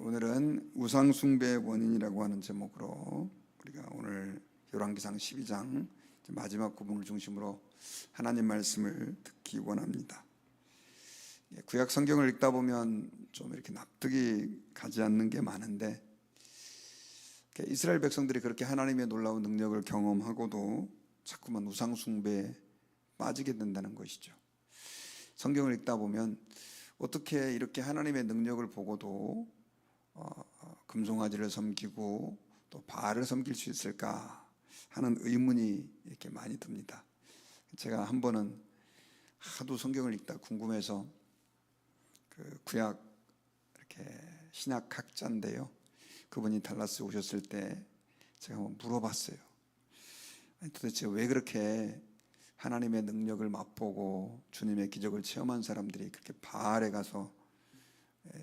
오늘은 우상숭배의 원인이라고 하는 제목으로 우리가 오늘 열왕기상 12장 마지막 부분을 중심으로 하나님 말씀을 듣기 원합니다. 구약 성경을 읽다 보면 좀 이렇게 납득이 가지 않는 게 많은데, 이스라엘 백성들이 그렇게 하나님의 놀라운 능력을 경험하고도 자꾸만 우상숭배에 빠지게 된다는 것이죠. 성경을 읽다 보면 어떻게 이렇게 하나님의 능력을 보고도 금송아지를 섬기고 또 바알을 섬길 수 있을까 하는 의문이 이렇게 많이 듭니다. 제가 한 번은 하도 성경을 읽다 궁금해서 그 구약 이렇게 신약학자인데요, 그분이 달라스에 오셨을 때 제가 한번 물어봤어요. 도대체 왜 그렇게 하나님의 능력을 맛보고 주님의 기적을 체험한 사람들이 그렇게 바알에 가서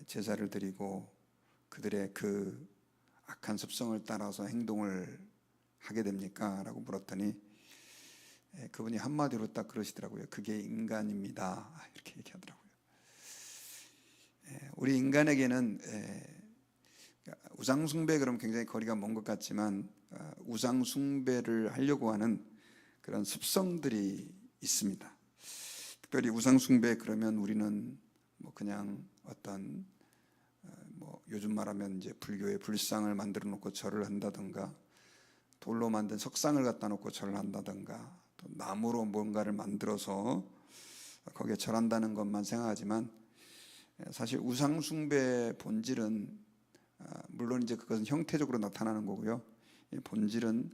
제사를 드리고 그들의 그 악한 습성을 따라서 행동을 하게 됩니까? 라고 물었더니 그분이 한마디로 딱 그러시더라고요. 그게 인간입니다. 이렇게 얘기하더라고요. 우리 인간에게는 우상숭배 그러면 굉장히 거리가 먼 것 같지만 우상숭배를 하려고 하는 그런 습성들이 있습니다. 특별히 우상숭배 그러면 우리는 뭐 그냥 어떤 요즘 말하면 이제 불교의 불상을 만들어 놓고 절을 한다든가, 돌로 만든 석상을 갖다 놓고 절을 한다든가, 또 나무로 뭔가를 만들어서 거기에 절한다는 것만 생각하지만, 사실 우상숭배의 본질은 물론 이제 그것은 형태적으로 나타나는 거고요, 본질은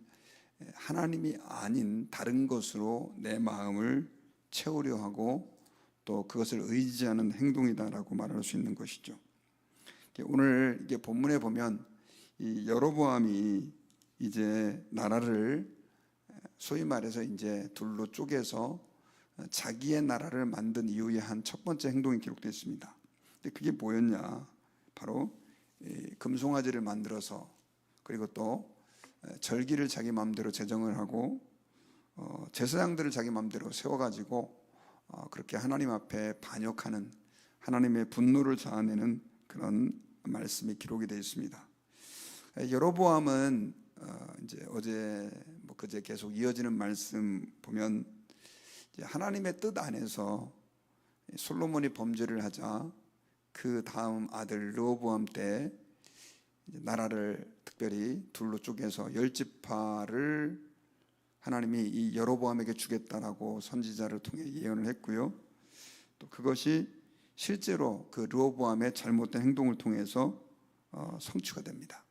하나님이 아닌 다른 것으로 내 마음을 채우려 하고 또 그것을 의지하는 행동이다라고 말할 수 있는 것이죠. 오늘 이게 본문에 보면 이 여로보암이 이제 나라를 소위 말해서 이제 둘로 쪼개서 자기의 나라를 만든 이후에 한 첫 번째 행동이 기록되어 있습니다. 근데 그게 뭐였냐? 바로 금송아지를 만들어서, 그리고 또 절기를 자기 마음대로 제정을 하고 제사장들을 자기 마음대로 세워가지고 그렇게 하나님 앞에 반역하는, 하나님의 분노를 자아내는 그런 말씀이 기록이 되어 있습니다. 여로보암은 이제 어제 그제 계속 이어지는 말씀 보면 하나님의 뜻 안에서 솔로몬이 범죄를 하자 그 다음 아들 르호보암 때 나라를 특별히 둘로 쪼개서 10지파를 하나님이 이 여로보암에게 주겠다라고 선지자를 통해 예언을 했고요, 또 그것이 실제로 그 르호보암의 잘못된 행동을 통해서 성취가 됩니다.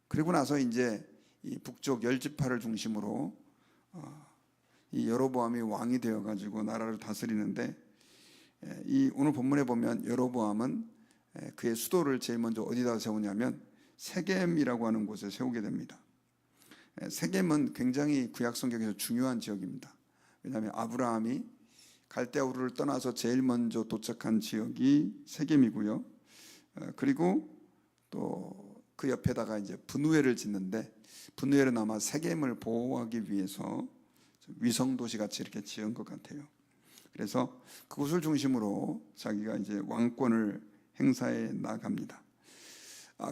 그리고 나서 이제 이 북쪽 10지파를 중심으로 이 여로보암이 왕이 되어 가지고 나라를 다스리는데, 이 오늘 본문에 보면 여로보암은 그의 수도를 제일 먼저 어디다 세우냐면 세겜이라고 하는 곳에 세우게 됩니다. 세겜은 굉장히 구약 성경에서 중요한 지역입니다. 왜냐하면 아브라함이 갈대아 우르를 떠나서 제일 먼저 도착한 지역이 세겜이고요, 그리고 또 그 옆에다가 이제 분우엘을 짓는데, 분우엘은 아마 세겜을 보호하기 위해서 위성 도시 같이 이렇게 지은 것 같아요. 그래서 그곳을 중심으로 자기가 이제 왕권을 행사해 나갑니다.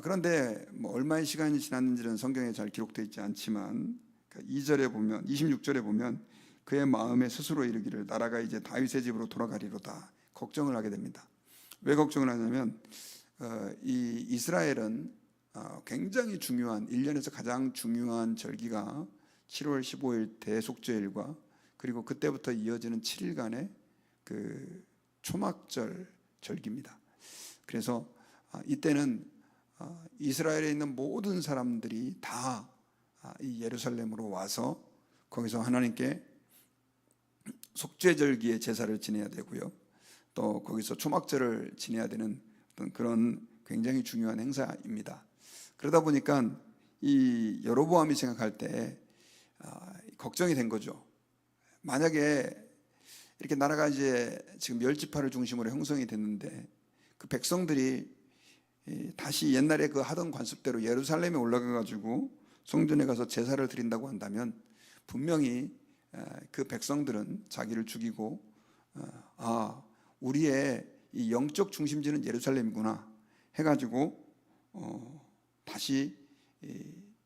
그런데 얼마의 시간이 지났는지는 성경에 잘 기록되어 있지 않지만 2절에 보면, 26절에 보면 그의 마음에 스스로 이르기를 나라가 이제 다윗의 집으로 돌아가리로다 걱정을 하게 됩니다. 왜 걱정을 하냐면 이 이스라엘은 굉장히 중요한 1년에서 가장 중요한 절기가 7월 15일 대속죄일과 그리고 그때부터 이어지는 7일간의 그 초막절 절기입니다. 그래서 이때는 이스라엘에 있는 모든 사람들이 다 이 예루살렘으로 와서 거기서 하나님께 속죄절기의 제사를 지내야 되고요, 또 거기서 초막절을 지내야 되는 어떤 그런 굉장히 중요한 행사입니다. 그러다 보니까 이 여로보암이 생각할 때 걱정이 된 거죠. 만약에 이렇게 나라가 이제 지금 10지파를 중심으로 형성이 됐는데 그 백성들이 다시 옛날에 그 하던 관습대로 예루살렘에 올라가 가지고 성전에 가서 제사를 드린다고 한다면 분명히 그 백성들은 자기를 죽이고 우리의 이 영적 중심지는 예루살렘이구나, 해가지고 다시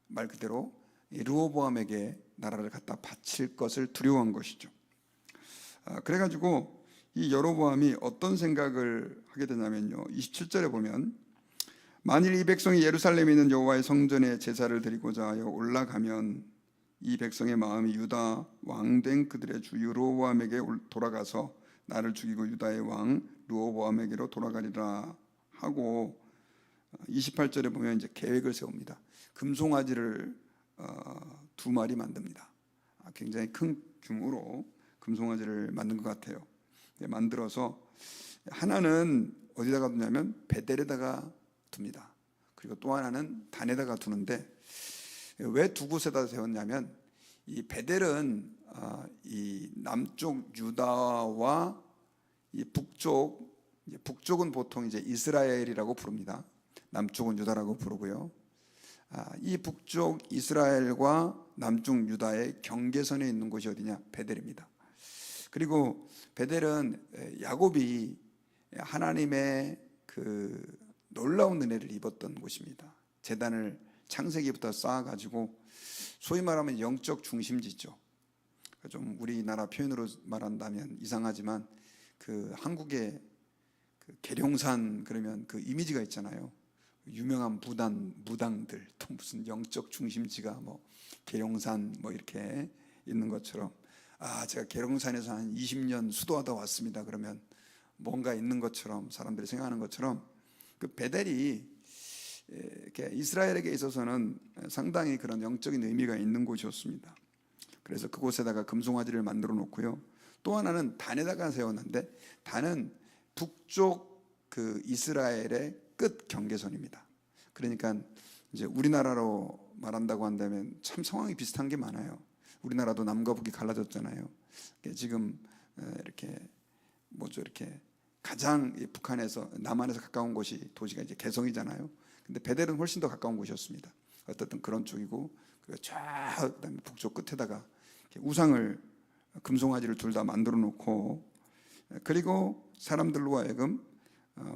말 그대로 르호보암에게 나라를 갖다 바칠 것을 두려워한 것이죠. 그래가지고 이 여로보암이 어떤 생각을 하게 되냐면요, 27절에 보면 만일 이 백성이 예루살렘에 있는 여호와의 성전에 제사를 드리고자 하여 올라가면 이 백성의 마음이 유다 왕된 그들의 주 여로보암에게 돌아가서 나를 죽이고 유다의 왕 르호보암에게로 돌아가리라 하고, 28절에 보면 이제 계획을 세웁니다. 금송아지를 2마리 만듭니다. 굉장히 큰 규모로 금송아지를 만든 것 같아요. 만들어서 하나는 어디다가 두냐면 베델에다가 둡니다. 그리고 또 하나는 단에다가 두는데, 왜 두 곳에다 세웠냐면 이 베델은 이 남쪽 유다와 이 북쪽은 보통 이제 이스라엘이라고 부릅니다. 남쪽은 유다라고 부르고요. 이 북쪽 이스라엘과 남쪽 유다의 경계선에 있는 곳이 어디냐? 베델입니다. 그리고 베델은 야곱이 하나님의 그 놀라운 은혜를 입었던 곳입니다. 제단을 창세기부터 쌓아가지고 소위 말하면 영적 중심지죠. 좀 우리나라 표현으로 말한다면 이상하지만 그 한국의 그 계룡산 그러면 그 이미지가 있잖아요. 유명한 무당들 또 무슨 영적 중심지가 뭐 계룡산 뭐 이렇게 있는 것처럼, 제가 계룡산에서 한 20년 수도하다 왔습니다 그러면 뭔가 있는 것처럼 사람들이 생각하는 것처럼, 그 베델이 이렇게 이스라엘에게 있어서는 상당히 그런 영적인 의미가 있는 곳이었습니다. 그래서 그곳에다가 금송아지를 만들어 놓고요. 또 하나는 단에다가 세웠는데, 단은 북쪽 그 이스라엘의 끝 경계선입니다. 그러니까 이제 우리나라로 말한다고 한다면 참 상황이 비슷한 게 많아요. 우리나라도 남과 북이 갈라졌잖아요. 지금 이렇게 뭐죠, 이렇게 가장 북한에서 남한에서 가까운 곳이 도시가 이제 개성이잖아요. 근데 베델은 훨씬 더 가까운 곳이었습니다. 어떻든 그런 쪽이고, 그리고 쫙 그다음에 북쪽 끝에다가 우상을 금송아지를 둘 다 만들어 놓고, 그리고 사람들로 하여금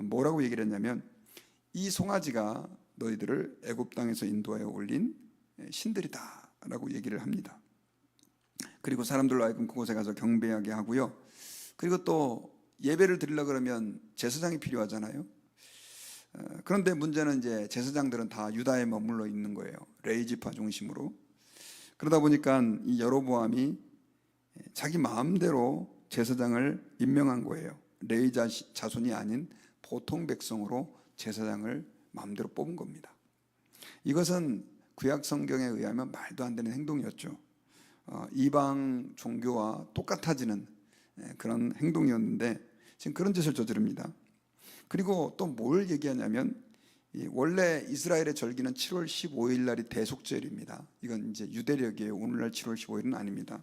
뭐라고 얘기를 했냐면 이 송아지가 너희들을 애굽 땅에서 인도하여 올린 신들이다라고 얘기를 합니다. 그리고 사람들로 하여금 그곳에 가서 경배하게 하고요. 그리고 또 예배를 드리려고 그러면 제사장이 필요하잖아요. 그런데 문제는 이제 제사장들은 다 유다에 머물러 있는 거예요. 레위지파 중심으로. 그러다 보니까 이 여로보암이 자기 마음대로 제사장을 임명한 거예요. 레위 자손이 아닌 보통 백성으로 제사장을 마음대로 뽑은 겁니다. 이것은 구약 성경에 의하면 말도 안 되는 행동이었죠. 이방 종교와 똑같아지는 그런 행동이었는데 지금 그런 짓을 저지릅니다. 그리고 또 뭘 얘기하냐면, 원래 이스라엘의 절기는 7월 15일 날이 대속절입니다. 이건 이제 유대력이에요. 오늘날 7월 15일은 아닙니다.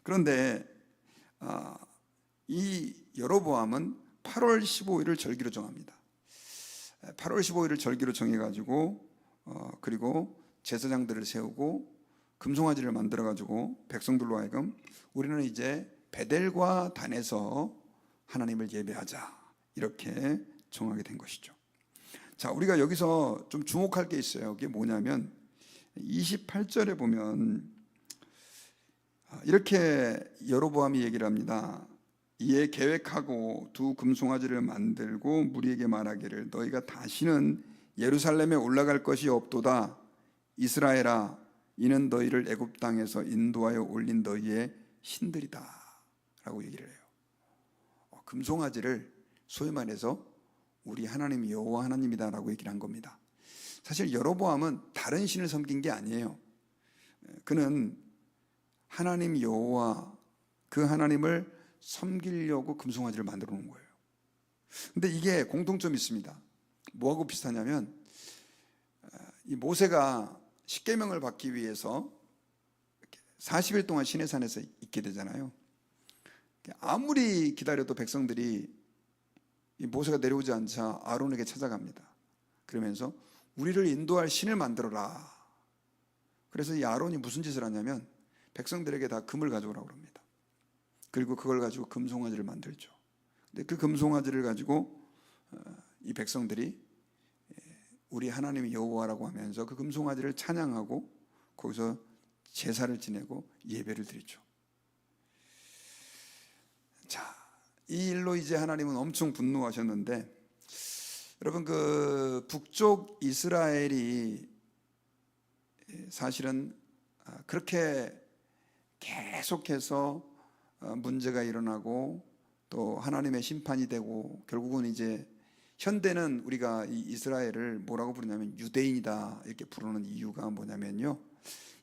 그런데 이 여로보암은 8월 15일을 절기로 정합니다. 8월 15일을 절기로 정해가지고 그리고 제사장들을 세우고 금송아지를 만들어가지고 백성들로 하여금 우리는 이제 베델과 단에서 하나님을 예배하자, 이렇게 정하게 된 것이죠. 자, 우리가 여기서 좀 주목할 게 있어요. 그게 뭐냐면 28절에 보면 이렇게 여로보암이 얘기를 합니다. 이에 계획하고 2 금송아지를 만들고 무리에게 말하기를 너희가 다시는 예루살렘에 올라갈 것이 없도다. 이스라엘아, 이는 너희를 애굽 땅에서 인도하여 올린 너희의 신들이다 라고 얘기를 해요. 금송아지를 소위 말해서 우리 하나님 여호와 하나님이다 라고 얘기를 한 겁니다. 사실 여로보암은 다른 신을 섬긴 게 아니에요. 그는 하나님 여호와, 그 하나님을 섬기려고 금송아지를 만들어 놓은 거예요. 근데 이게 공통점이 있습니다. 뭐하고 비슷하냐면, 이 모세가 십계명을 받기 위해서 40일 동안 시내산에서 있게 되잖아요. 아무리 기다려도 백성들이 이 모세가 내려오지 않자 아론에게 찾아갑니다. 그러면서 우리를 인도할 신을 만들어라. 그래서 이 아론이 무슨 짓을 하냐면 백성들에게 다 금을 가져오라고 합니다. 그리고 그걸 가지고 금송아지를 만들죠. 근데 그 금송아지를 가지고 이 백성들이 우리 하나님이 여호와라고 하면서 그 금송아지를 찬양하고 거기서 제사를 지내고 예배를 드리죠. 자, 이 일로 이제 하나님은 엄청 분노하셨는데, 여러분 그 북쪽 이스라엘이 사실은 그렇게 계속해서 문제가 일어나고 또 하나님의 심판이 되고, 결국은 이제 현대는 우리가 이 이스라엘을 뭐라고 부르냐면 유대인이다 이렇게 부르는 이유가 뭐냐면요,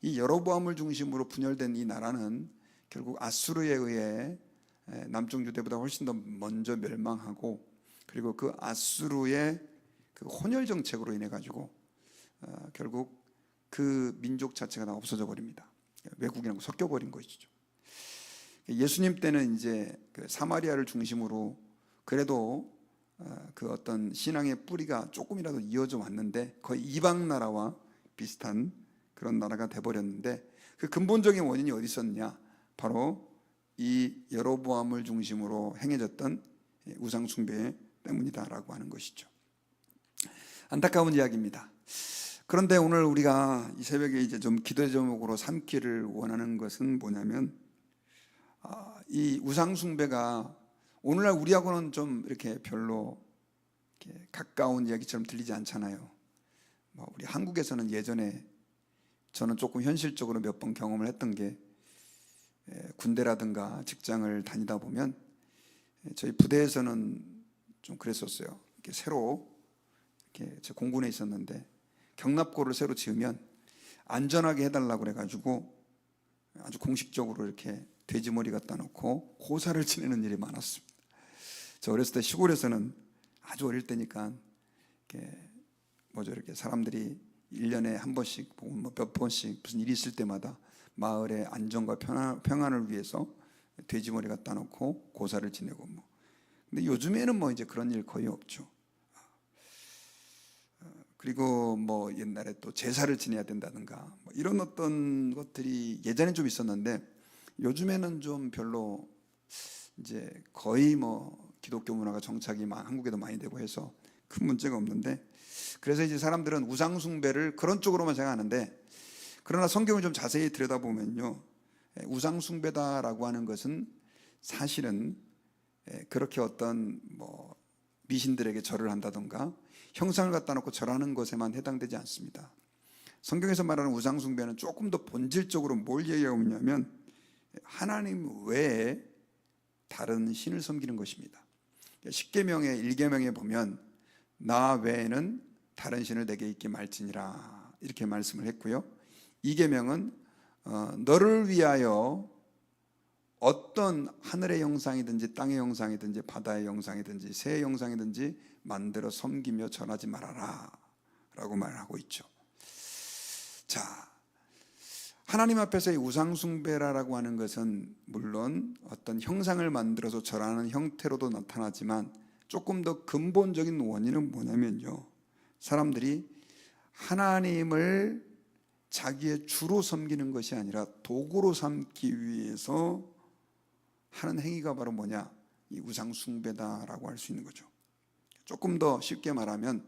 이 여로보암을 중심으로 분열된 이 나라는 결국 아수르에 의해 남쪽 유대보다 훨씬 더 먼저 멸망하고, 그리고 그 아수르의 그 혼혈 정책으로 인해 가지고 결국 그 민족 자체가 다 없어져 버립니다. 외국인하고 섞여 버린 것이죠. 예수님 때는 이제 그 사마리아를 중심으로 그래도 그 어떤 신앙의 뿌리가 조금이라도 이어져 왔는데, 거의 이방 나라와 비슷한 그런 나라가 돼버렸는데, 그 근본적인 원인이 어디 있었냐? 바로 이 여로보암을 중심으로 행해졌던 우상 숭배 때문이다라고 하는 것이죠. 안타까운 이야기입니다. 그런데 오늘 우리가 이 새벽에 이제 좀 기도 제목으로 삼기를 원하는 것은 뭐냐면, 이 우상 숭배가 오늘날 우리하고는 좀 이렇게 별로 이렇게 가까운 이야기처럼 들리지 않잖아요. 우리 한국에서는 예전에 저는 조금 현실적으로 몇 번 경험을 했던 게, 군대라든가 직장을 다니다 보면 저희 부대에서는 좀 그랬었어요. 이렇게 새로 이렇게 제 공군에 있었는데 경납고를 새로 지으면 안전하게 해달라고 그래가지고 아주 공식적으로 이렇게 돼지머리 갖다 놓고 고사를 지내는 일이 많았습니다. 저 어렸을 때 시골에서는 아주 어릴 때니까 이렇게 사람들이 1년에 한 번씩 뭐 몇 번씩 무슨 일이 있을 때마다 마을의 안전과 평안을 위해서 돼지머리 갖다 놓고 고사를 지내고 근데 요즘에는 뭐 이제 그런 일 거의 없죠. 그리고 뭐 옛날에 또 제사를 지내야 된다든가 뭐 이런 어떤 것들이 예전엔 좀 있었는데, 요즘에는 좀 별로 이제 거의 뭐 기독교 문화가 정착이 한국에도 많이 되고 해서 큰 문제가 없는데, 그래서 이제 사람들은 우상 숭배를 그런 쪽으로만 생각하는데, 그러나 성경을 좀 자세히 들여다보면요, 우상 숭배다라고 하는 것은 사실은 그렇게 어떤 뭐 미신들에게 절을 한다던가 형상을 갖다 놓고 절하는 것에만 해당되지 않습니다. 성경에서 말하는 우상 숭배는 조금 더 본질적으로 뭘 얘기하고 있냐면, 하나님 외에 다른 신을 섬기는 것입니다. 십계명의 1계명에 보면 나 외에는 다른 신을 내게 있게 말지니라 이렇게 말씀을 했고요, 2계명은 너를 위하여 어떤 하늘의 형상이든지 땅의 형상이든지 바다의 형상이든지 새의 형상이든지 만들어 섬기며 절하지 말아라 라고 말하고 있죠. 자, 하나님 앞에서 이 우상숭배라고 하는 것은 물론 어떤 형상을 만들어서 절하는 형태로도 나타나지만, 조금 더 근본적인 원인은 뭐냐면요, 사람들이 하나님을 자기의 주로 섬기는 것이 아니라 도구로 삼기 위해서 하는 행위가 바로 뭐냐, 이 우상숭배다라고 할 수 있는 거죠. 조금 더 쉽게 말하면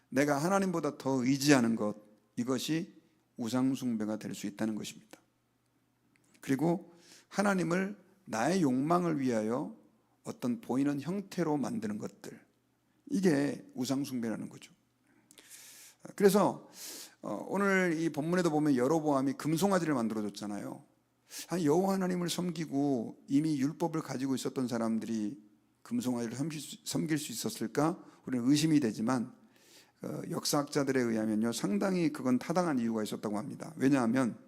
내가 하나님보다 더 의지하는 것, 이것이 우상숭배가 될 수 있다는 것입니다. 그리고 하나님을 나의 욕망을 위하여 어떤 보이는 형태로 만드는 것들, 이게 우상숭배라는 거죠. 그래서 오늘 이 본문에도 보면 여로보암이 금송아지를 만들어줬잖아요. 여호와 하나님을 섬기고 이미 율법을 가지고 있었던 사람들이 금송아지를 섬길 수 있었을까? 우리는 의심이 되지만 역사학자들에 의하면요, 상당히 그건 타당한 이유가 있었다고 합니다. 왜냐하면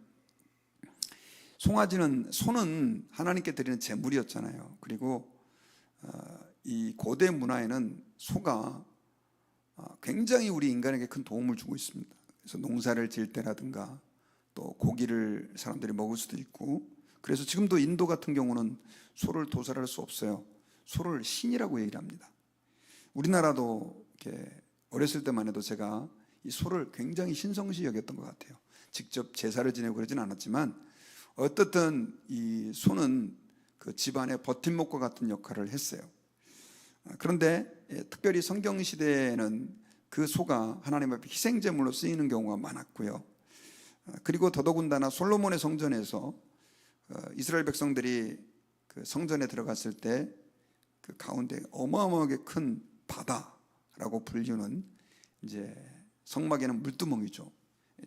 소는 하나님께 드리는 제물이었잖아요. 그리고 이 고대 문화에는 소가 굉장히 우리 인간에게 큰 도움을 주고 있습니다. 그래서 농사를 지을 때라든가 또 고기를 사람들이 먹을 수도 있고, 그래서 지금도 인도 같은 경우는 소를 도살할 수 없어요. 소를 신이라고 얘기를 합니다. 우리나라도 이렇게 어렸을 때만 해도 제가 이 소를 굉장히 신성시 여겼던 것 같아요. 직접 제사를 지내고 그러진 않았지만 어떻든 이 소는 그 집안의 버팀목과 같은 역할을 했어요. 그런데 특별히 성경 시대에는 그 소가 하나님 앞에 희생제물로 쓰이는 경우가 많았고요. 그리고 더더군다나 솔로몬의 성전에서 이스라엘 백성들이 그 성전에 들어갔을 때 그 가운데 어마어마하게 큰 바다라고 불리는 이제 성막에는 물두멍이죠.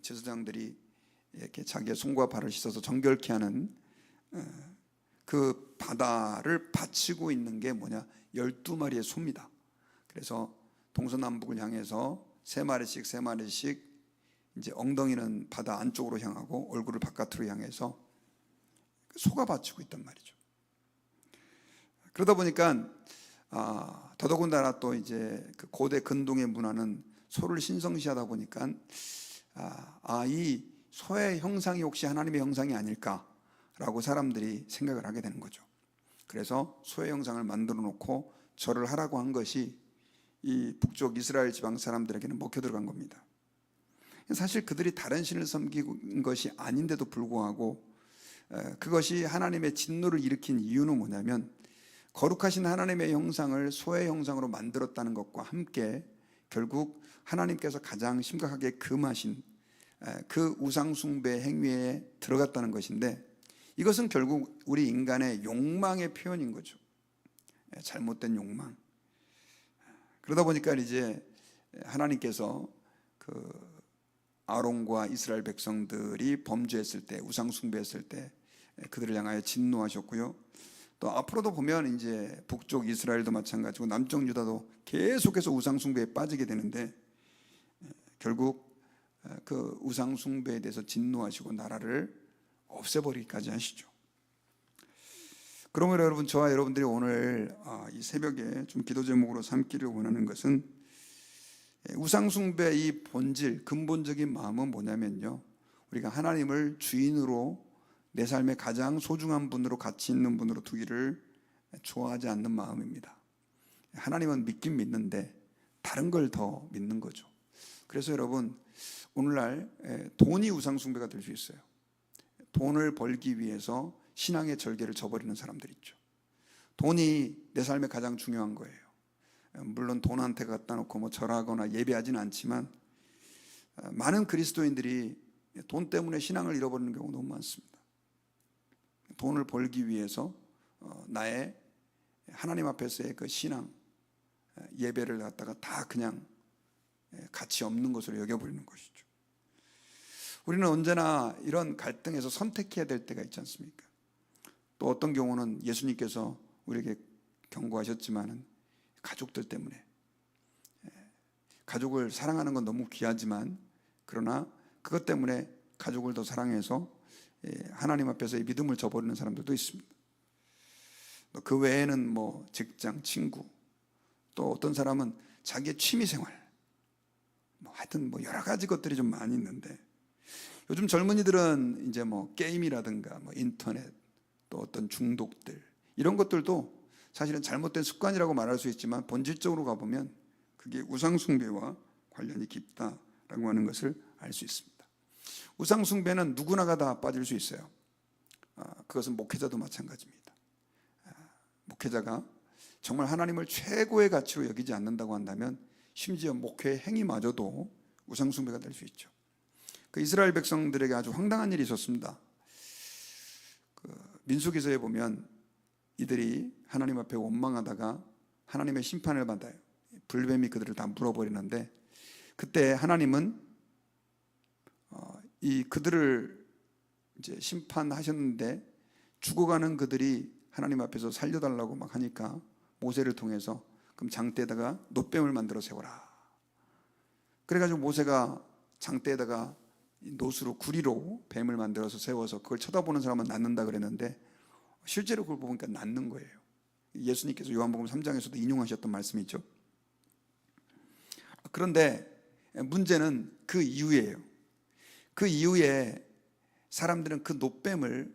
제사장들이 이렇게 자기의 손과 발을 씻어서 정결케 하는 그 바다를 받치고 있는 게 뭐냐? 12마리의 소입니다. 그래서 동서남북을 향해서 3마리씩 이제 엉덩이는 바다 안쪽으로 향하고 얼굴을 바깥으로 향해서 소가 받치고 있단 말이죠. 그러다 보니까 더더군다나 또 이제 그 고대 근동의 문화는 소를 신성시하다 보니까 이 소의 형상이 혹시 하나님의 형상이 아닐까라고 사람들이 생각을 하게 되는 거죠. 그래서 소의 형상을 만들어 놓고 절을 하라고 한 것이 이 북쪽 이스라엘 지방 사람들에게는 먹혀 들어간 겁니다. 사실 그들이 다른 신을 섬긴 것이 아닌데도 불구하고 그것이 하나님의 진노를 일으킨 이유는 뭐냐면 거룩하신 하나님의 형상을 소의 형상으로 만들었다는 것과 함께 결국 하나님께서 가장 심각하게 금하신 그 우상숭배 행위에 들어갔다는 것인데, 이것은 결국 우리 인간의 욕망의 표현인 거죠. 잘못된 욕망. 그러다 보니까 이제 하나님께서 그 아론과 이스라엘 백성들이 범죄했을 때, 우상숭배했을 때 그들을 향하여 진노하셨고요. 또 앞으로도 보면 이제 북쪽 이스라엘도 마찬가지고 남쪽 유다도 계속해서 우상숭배에 빠지게 되는데 결국 그 우상숭배에 대해서 진노하시고 나라를 없애버리기까지 하시죠. 그러므로 여러분, 저와 여러분들이 오늘 이 새벽에 좀 기도 제목으로 삼기를 원하는 것은 우상숭배의 이 본질, 근본적인 마음은 뭐냐면요, 우리가 하나님을 주인으로 내 삶의 가장 소중한 분으로, 가치 있는 분으로 두기를 좋아하지 않는 마음입니다. 하나님은 믿긴 믿는데 다른 걸 더 믿는 거죠. 그래서 여러분, 오늘날 돈이 우상숭배가 될 수 있어요. 돈을 벌기 위해서 신앙의 절개를 저버리는 사람들 있죠. 돈이 내 삶에 가장 중요한 거예요. 물론 돈한테 갖다 놓고 뭐 절하거나 예배하지는 않지만 많은 그리스도인들이 돈 때문에 신앙을 잃어버리는 경우가 너무 많습니다. 돈을 벌기 위해서 나의 하나님 앞에서의 그 신앙, 예배를 갖다가 다 그냥 가치 없는 것으로 여겨버리는 것이죠. 우리는 언제나 이런 갈등에서 선택해야 될 때가 있지 않습니까? 또 어떤 경우는 예수님께서 우리에게 경고하셨지만은 가족들 때문에, 가족을 사랑하는 건 너무 귀하지만 그러나 그것 때문에 가족을 더 사랑해서 하나님 앞에서의 믿음을 저버리는 사람들도 있습니다. 그 외에는 뭐 직장, 친구, 또 어떤 사람은 자기의 취미생활, 하여튼 뭐 여러 가지 것들이 좀 많이 있는데, 요즘 젊은이들은 이제 뭐 게임이라든가 뭐 인터넷, 또 어떤 중독들, 이런 것들도 사실은 잘못된 습관이라고 말할 수 있지만 본질적으로 가보면 그게 우상숭배와 관련이 깊다라고 하는 것을 알 수 있습니다. 우상숭배는 누구나가 다 빠질 수 있어요. 그것은 목회자도 마찬가지입니다. 목회자가 정말 하나님을 최고의 가치로 여기지 않는다고 한다면 심지어 목회의 행위마저도 우상숭배가 될 수 있죠. 그 이스라엘 백성들에게 아주 황당한 일이 있었습니다. 그 민수기서에 보면 이들이 하나님 앞에 원망하다가 하나님의 심판을 받아요. 불뱀이 그들을 다 물어버리는데, 그때 하나님은 이 그들을 이제 심판하셨는데 죽어가는 그들이 하나님 앞에서 살려달라고 막 하니까 모세를 통해서 그럼 장대에다가 놋뱀을 만들어 세워라. 그래가지고 모세가 장대에다가 놋으로 구리로 뱀을 만들어서 세워서 그걸 쳐다보는 사람은 낫는다 그랬는데 실제로 그걸 보니까 낫는 거예요. 예수님께서 요한복음 3장에서도 인용하셨던 말씀이죠. 그런데 문제는 그 이후에요. 그 이후에 사람들은 그 놋뱀을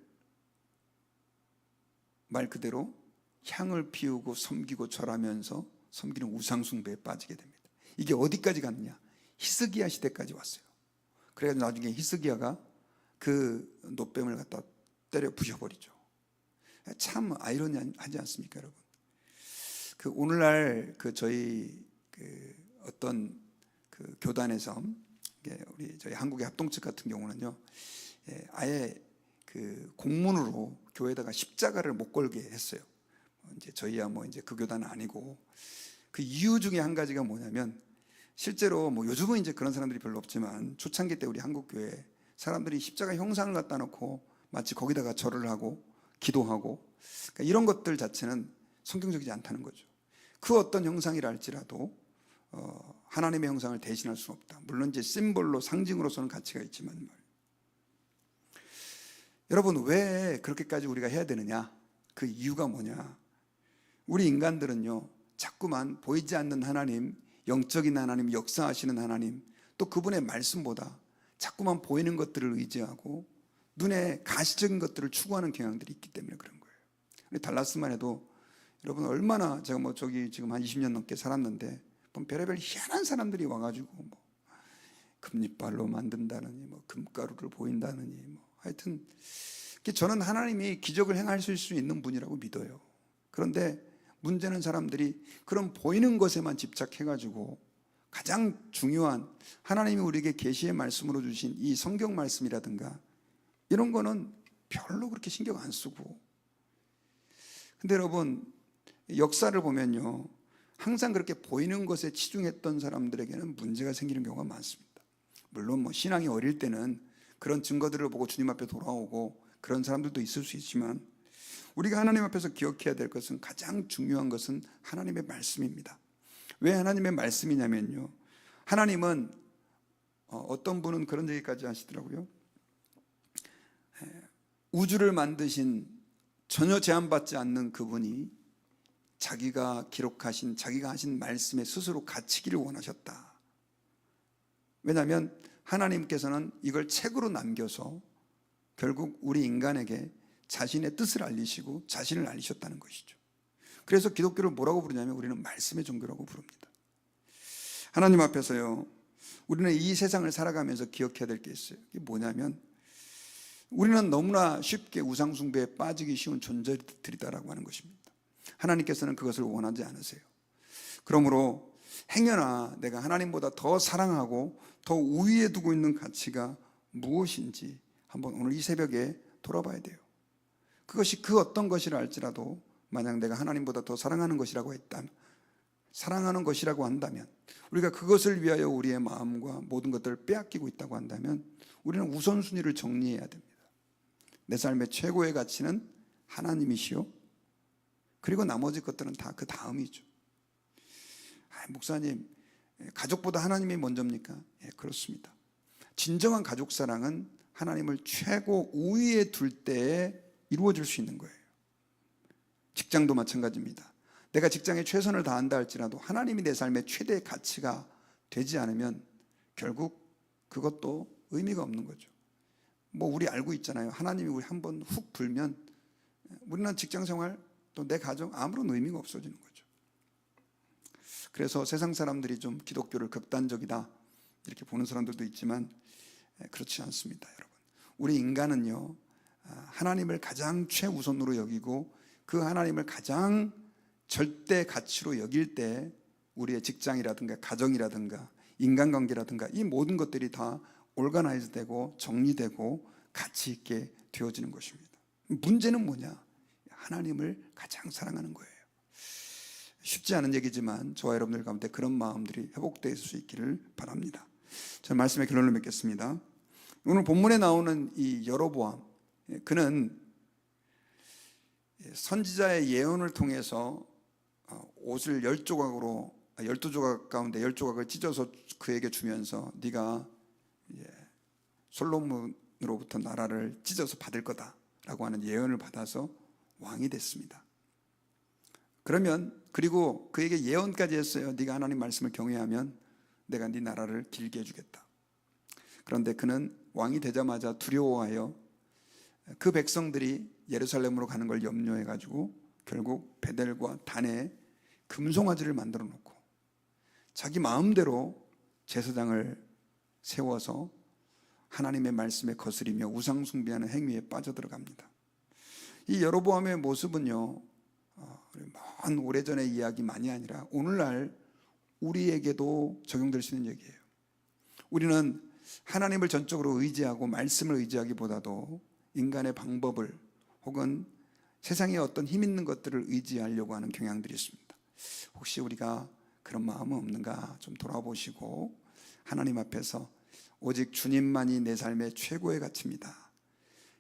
말 그대로 향을 피우고 섬기고 절하면서 섬기는 우상숭배에 빠지게 됩니다. 이게 어디까지 갔느냐? 히스기야 시대까지 왔어요. 그래서 나중에 히스기야가 그 놋뱀을 갖다 때려 부셔버리죠. 참 아이러니하지 않습니까, 여러분? 그 오늘날 그 저희 그 어떤 그 교단에서 우리 저희 한국의 합동측 같은 경우는요, 아예 그 공문으로 교회에다가 십자가를 못 걸게 했어요. 이제 저희야 뭐 이제 그 교단은 아니고, 그 이유 중에 한 가지가 뭐냐면, 실제로 뭐 요즘은 이제 그런 사람들이 별로 없지만 초창기 때 우리 한국 교회 사람들이 십자가 형상을 갖다 놓고 마치 거기다가 절을 하고 기도하고, 그러니까 이런 것들 자체는 성경적이지 않다는 거죠. 그 어떤 형상이라 할지라도 하나님의 형상을 대신할 수는 없다. 물론 이제 심볼로, 상징으로서는 가치가 있지만 말이에요. 여러분, 왜 그렇게까지 우리가 해야 되느냐? 그 이유가 뭐냐? 우리 인간들은요, 자꾸만 보이지 않는 하나님, 영적인 하나님, 역사하시는 하나님, 또 그분의 말씀보다 자꾸만 보이는 것들을 의지하고 눈에 가시적인 것들을 추구하는 경향들이 있기 때문에 그런 거예요. 달라스만 해도 여러분, 얼마나 제가 뭐 저기 지금 한 20년 넘게 살았는데 별의별 희한한 사람들이 와가지고 뭐 금리발로 만든다느니 뭐 금가루를 보인다느니 뭐 하여튼, 저는 하나님이 기적을 행하실 수 있는 분이라고 믿어요. 그런데 문제는 사람들이 그런 보이는 것에만 집착해가지고 가장 중요한 하나님이 우리에게 계시의 말씀으로 주신 이 성경 말씀이라든가 이런 거는 별로 그렇게 신경 안 쓰고. 근데 여러분, 역사를 보면요, 항상 그렇게 보이는 것에 치중했던 사람들에게는 문제가 생기는 경우가 많습니다. 물론 뭐 신앙이 어릴 때는 그런 증거들을 보고 주님 앞에 돌아오고 그런 사람들도 있을 수 있지만, 우리가 하나님 앞에서 기억해야 될 것은, 가장 중요한 것은 하나님의 말씀입니다. 왜 하나님의 말씀이냐면요, 하나님은 어떤 분은 그런 얘기까지 하시더라고요. 우주를 만드신 전혀 제한받지 않는 그분이 자기가 기록하신, 자기가 하신 말씀에 스스로 갇히기를 원하셨다. 왜냐하면 하나님께서는 이걸 책으로 남겨서 결국 우리 인간에게 자신의 뜻을 알리시고 자신을 알리셨다는 것이죠. 그래서 기독교를 뭐라고 부르냐면 우리는 말씀의 종교라고 부릅니다. 하나님 앞에서요, 우리는 이 세상을 살아가면서 기억해야 될 게 있어요. 이게 뭐냐면, 우리는 너무나 쉽게 우상숭배에 빠지기 쉬운 존재들이다라고 하는 것입니다. 하나님께서는 그것을 원하지 않으세요. 그러므로 행여나 내가 하나님보다 더 사랑하고 더 우위에 두고 있는 가치가 무엇인지 한번 오늘 이 새벽에 돌아봐야 돼요. 그것이 그 어떤 것이라 할지라도 만약 내가 하나님보다 더 사랑하는 것이라고 했다면, 사랑하는 것이라고 한다면, 우리가 그것을 위하여 우리의 마음과 모든 것들을 빼앗기고 있다고 한다면 우리는 우선순위를 정리해야 됩니다. 내 삶의 최고의 가치는 하나님이시요, 그리고 나머지 것들은 다 그 다음이죠. 목사님, 가족보다 하나님이 먼저입니까? 예, 그렇습니다. 진정한 가족 사랑은 하나님을 최고 우위에 둘 때에 이루어질 수 있는 거예요. 직장도 마찬가지입니다. 내가 직장에 최선을 다한다 할지라도 하나님이 내 삶의 최대의 가치가 되지 않으면 결국 그것도 의미가 없는 거죠. 뭐 우리 알고 있잖아요. 하나님이 우리 한번 훅 불면 우리는 직장 생활 또 내 가정 아무런 의미가 없어지는 거죠. 그래서 세상 사람들이 좀 기독교를 극단적이다 이렇게 보는 사람들도 있지만 그렇지 않습니다, 여러분. 우리 인간은요, 하나님을 가장 최우선으로 여기고 그 하나님을 가장 절대 가치로 여길 때 우리의 직장이라든가 가정이라든가 인간관계라든가 이 모든 것들이 다 올가나이즈 되고 정리되고 가치 있게 되어지는 것입니다. 문제는 뭐냐? 하나님을 가장 사랑하는 거예요. 쉽지 않은 얘기지만 저와 여러분들 가운데 그런 마음들이 회복될 수 있기를 바랍니다. 저는 말씀의 결론을 맺겠습니다. 오늘 본문에 나오는 이 여로보암, 그는 선지자의 예언을 통해서 옷을 12조각 가운데 10조각을 찢어서 그에게 주면서 네가 솔로몬으로부터 나라를 찢어서 받을 거다라고 하는 예언을 받아서 왕이 됐습니다. 그리고 그에게 예언까지 했어요. 네가 하나님 말씀을 경외하면 내가 네 나라를 길게 해주겠다. 그런데 그는 왕이 되자마자 두려워하여 그 백성들이 예루살렘으로 가는 걸 염려해가지고 결국 베델과 단에 금송아지를 만들어 놓고 자기 마음대로 제사장을 세워서 하나님의 말씀에 거스리며 우상 숭배하는 행위에 빠져들어갑니다. 이 여로보암의 모습은요, 먼 오래전의 이야기만이 아니라 오늘날 우리에게도 적용될 수 있는 얘기예요. 우리는 하나님을 전적으로 의지하고 말씀을 의지하기보다도 인간의 방법을 혹은 세상에 어떤 힘 있는 것들을 의지하려고 하는 경향들이 있습니다. 혹시 우리가 그런 마음은 없는가 좀 돌아보시고 하나님 앞에서 오직 주님만이 내 삶의 최고의 가치입니다.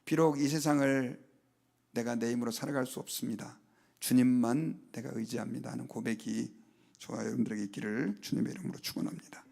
비록 이 세상을 내가 내 힘으로 살아갈 수 없습니다. 주님만 내가 의지합니다 하는 고백이 저와 여러분들에게 있기를 주님의 이름으로 축원합니다.